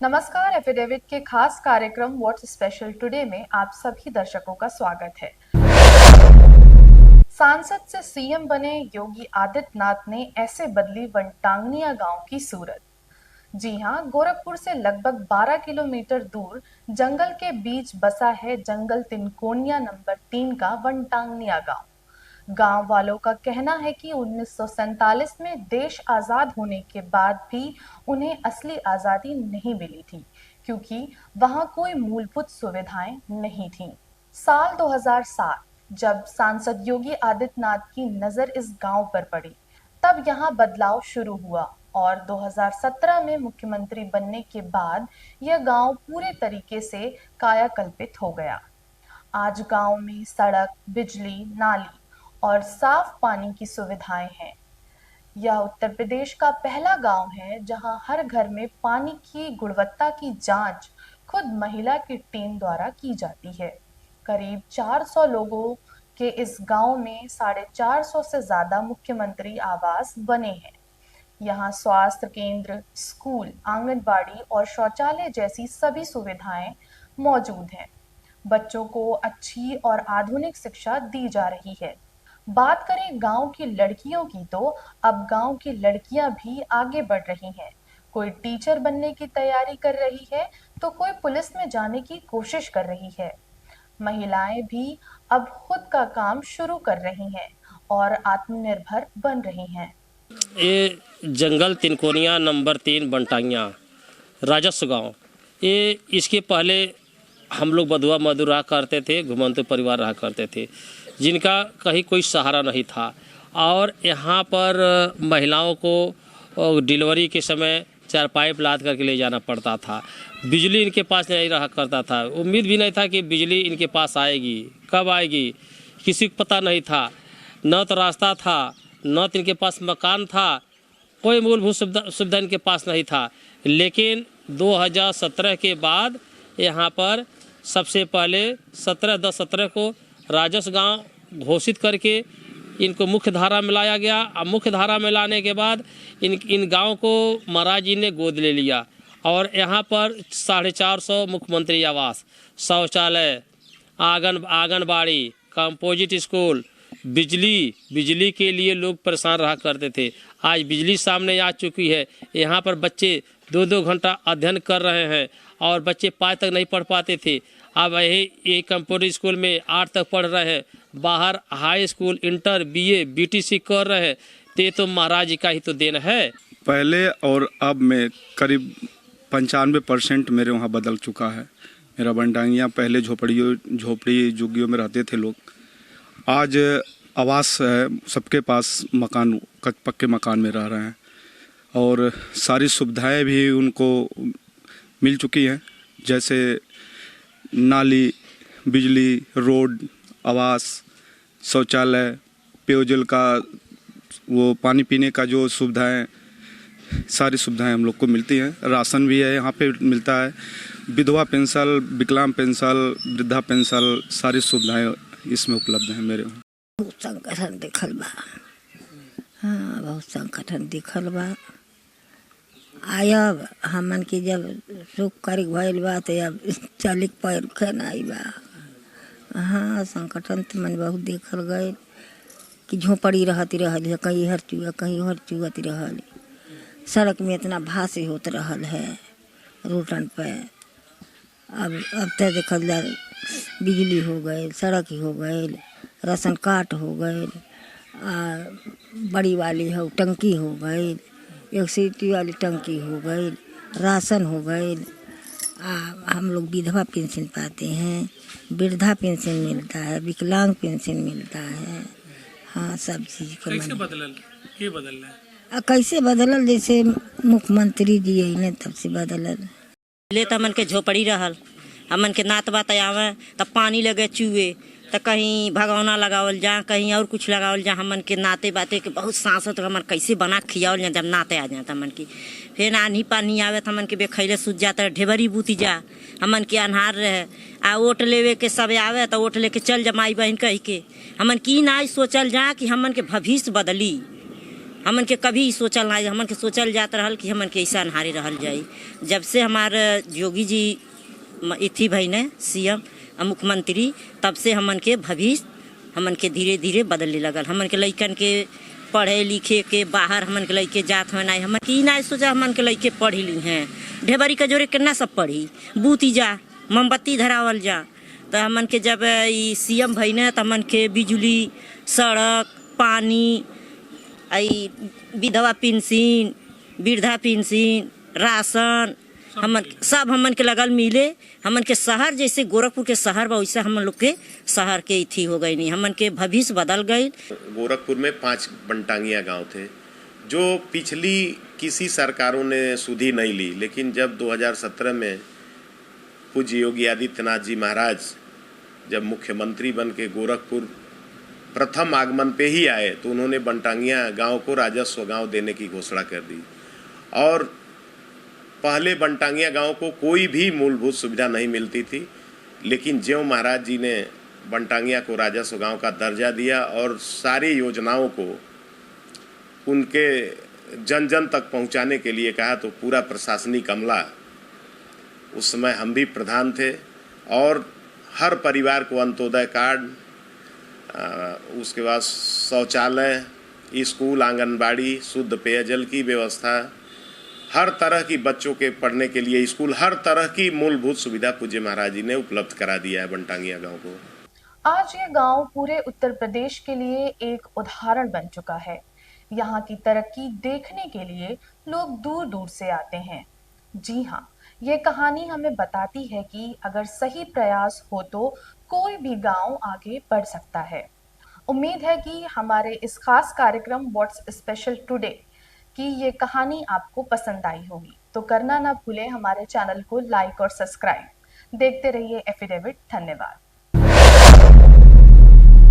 नमस्कार। एफिडेविट के खास कार्यक्रम व्हाट्स स्पेशल टुडे में आप सभी दर्शकों का स्वागत है। सांसद से सीएम बने योगी आदित्यनाथ ने ऐसे बदली वनटांगनिया गांव की सूरत। जी हां, गोरखपुर से लगभग 12 किलोमीटर दूर जंगल के बीच बसा है जंगल तिनकोनिया नंबर 3 का वनटांगनिया गांव। गांव वालों का कहना है कि 1947 में देश आजाद होने के बाद भी उन्हें असली आजादी नहीं मिली थी, क्योंकि वहां कोई मूलभूत सुविधाएं नहीं थीं। साल 2007 जब सांसद योगी आदित्यनाथ की नजर इस गांव पर पड़ी, तब यहां बदलाव शुरू हुआ और 2017 में मुख्यमंत्री बनने के बाद यह गांव पूरे तरीके से कायाकल्पित हो गया। आज गांव में सड़क, बिजली, नाली और साफ पानी की सुविधाएं हैं। यह उत्तर प्रदेश का पहला गांव है जहां हर घर में पानी की गुणवत्ता की जांच खुद महिला की टीम द्वारा की जाती है। करीब 400 लोगों के इस गांव में 450 से ज्यादा मुख्यमंत्री आवास बने हैं। यहाँ स्वास्थ्य केंद्र, स्कूल, आंगनबाड़ी और शौचालय जैसी सभी सुविधाएं मौजूद हैं। बच्चों को अच्छी और आधुनिक शिक्षा दी जा रही है। बात करें गांव की लड़कियों की, तो अब गांव की लड़कियां भी आगे बढ़ रही हैं। कोई टीचर बनने की तैयारी कर रही है, तो कोई पुलिस में जाने की कोशिश कर रही है। महिलाएं भी अब खुद का काम शुरू कर रही हैं और आत्मनिर्भर बन रही हैं। ये जंगल तिनकोनिया नंबर 3 बनटांगिया राजस्व गाँव, ये इसके पहले हम लोग बधुआ मजदूर रहा करते थे, घुमंतु परिवार रहा करते थे, जिनका कहीं कोई सहारा नहीं था। और यहाँ पर महिलाओं को डिलीवरी के समय चारपाई लाद करके ले जाना पड़ता था। बिजली इनके पास नहीं रहा करता था, उम्मीद भी नहीं था कि बिजली इनके पास आएगी, कब आएगी किसी को पता नहीं था। न तो रास्ता था, न तो इनके पास मकान था, कोई मूलभूत सुविधा इनके पास नहीं था। लेकिन 2017 के बाद यहाँ पर सबसे पहले 17/10/17 को राजस्व गांव घोषित करके इनको मुख्य धारा में लाया गया। अब मुख्य धारा में लाने के बाद इन गांव को महाराज जी ने गोद ले लिया और यहाँ पर 450 मुख्यमंत्री आवास, शौचालय, आंगनबाड़ी, कंपोजिट स्कूल, बिजली के लिए लोग परेशान रहा करते थे। आज बिजली सामने आ चुकी है। यहाँ पर बच्चे 2-2 घंटा अध्ययन कर रहे हैं और बच्चे 5 तक नहीं पढ़ पाते थे। अब ये कंप्यूटर स्कूल में 8 तक पढ़ रहे हैं। बाहर high school, inter, BA, BTC कर रहे हैं। तो महाराज जी का ही तो देन है। पहले और अब में करीब 95% मेरे वहाँ बदल चुका है। मेरा बनटांगिया पहले झोपड़ी झुग्गियों में रहते थे लोग, आज आवास है, सबके पास मकान, पक्के मकान में रह रहे हैं और सारी सुविधाएं भी उनको मिल चुकी हैं, जैसे नाली, बिजली, रोड, आवास, शौचालय, पेयजल का, वो पानी पीने का जो सुविधाएं, सारी सुविधाएं हम लोग को मिलती हैं। राशन भी है यहाँ पे मिलता है, विधवा पेंशन, विकलांग पेंशन, वृद्धा पेंशन, सारी सुविधाएं इसमें उपलब्ध हैं मेरे वहाँ। बहुत संगठन दिखल बा, हाँ बहुत संगठन दिखल बा। आयब हमन के जब सुख कर भइल बा तो अब चलिक पैर खनाई बा। हाँ संगठन तो मन बहुत देखल गए कि झोपड़ी रहती रहल, कहीं हर चुआ कहीं हर चुगती रहल। सड़क में इतना भाषे होत रहल है रोडन पे। अब तो देखल जा बिजली हो गई, सड़क हो गई, राशन कार्ड हो गई, बड़ी वाली हो टंकी हो गई, 1 सीटी वाली टंकी हो गई, राशन हो गई। हम लोग विधवा पेंशन पाते हैं, वृद्धा पेंशन मिलता है, विकलांग पेंशन मिलता है। हाँ सब चीज़ का कैसे बदलल, के बदलल कैसे बदलल, जैसे मुख्यमंत्री जी है तब से बदलल। पहले तो हमन के झोपड़ी रहल, हमन के नात बात आवे तब पानी लगे चूहे, तो कहीं भगौना लगावल जा, कहीं और कुछ लगावल जा। हमन के नाते बाते के बहुत सांस हो, तो हमन कैसे बना खियावल जा जब नाते आ जाता हमन की। फिर आनी पानी आवे तो हमन के बेखैले सूझ जाता, ढेबरी बूती जा, हमन के अन्हार रहे। आ ओट लेवे के सब आवे तो ओट लेके चल जा माई बहन कह के। हमन की ना सोचल जा कि हमन के भविष्य बदली, हमन के कभी सोचल ना, हमन के सोचल जात रहल कि हमन के ऐसा नहारे रहल जाई। जब से हमारे योगी जी इथी भई ने सीएम मुख्यमंत्री, तब से हमन के भविष्य हमन के धीरे धीरे बदलने लगल। हमन के लइकन के पढ़े लिखे के बाहर हमन के लइके जात में नहीं, हमन की नहीं सोचा हमन के लइके पढ़ी ली हैं। ढेबरी का जोरे कितना सब पढ़ी, बूती जा मोमबत्ती धरावल जा। तो हमन के जब ई सीएम भई ने तो हमन के बिजली, सड़क, पानी, आई विधवा पेंशन, वृद्धा पेंशन, राशन हमन के लगल मिले। हमन के शहर जैसे गोरखपुर के शहर बा वैसे हमन लोग के शहर के इथी हो गई नहीं, हमन के भविष्य बदल गई। गोरखपुर में 5 बनटांगिया गांव थे जो पिछली किसी सरकारों ने सुधी नहीं ली, लेकिन जब 2017 में पूज्य योगी आदित्यनाथ जी महाराज जब मुख्यमंत्री बन के गोरखपुर प्रथम आगमन पे ही आए तो उन्होंने बनटांगिया गांव को राजस्व गांव देने की घोषणा कर दी। और पहले बनटांगिया गांव को कोई भी मूलभूत सुविधा नहीं मिलती थी, लेकिन ज्यों महाराज जी ने बनटांगिया को राजस्व गांव का दर्जा दिया और सारी योजनाओं को उनके जन जन तक पहुंचाने के लिए कहा, तो पूरा प्रशासनिक अमला, उस समय हम भी प्रधान थे, और हर परिवार को अंत्योदय कार्ड, उसके बाद शौचालय, स्कूल, आंगनबाड़ी, शुद्ध पेयजल की व्यवस्था, हर तरह की बच्चों के पढ़ने के लिए स्कूल, हर तरह की मूलभूत सुविधा पूज्य महाराज जी ने उपलब्ध करा दिया है बनटांगिया गांव को। आज ये गांव पूरे उत्तर प्रदेश के लिए एक उदाहरण बन चुका है। यहाँ की तरक्की देखने के लिए लोग दूर दूर से आते हैं। जी हाँ, ये कहानी हमें बताती है कि अगर सही प्रयास हो तो कोई भी गांव आगे बढ़ सकता है। उम्मीद है कि हमारे इस खास कार्यक्रम व्हाट्स स्पेशल टुडे की ये कहानी आपको पसंद आई होगी। तो करना ना भूलें हमारे चैनल को लाइक और सब्सक्राइब। देखते रहिए एफिडेविट। धन्यवाद।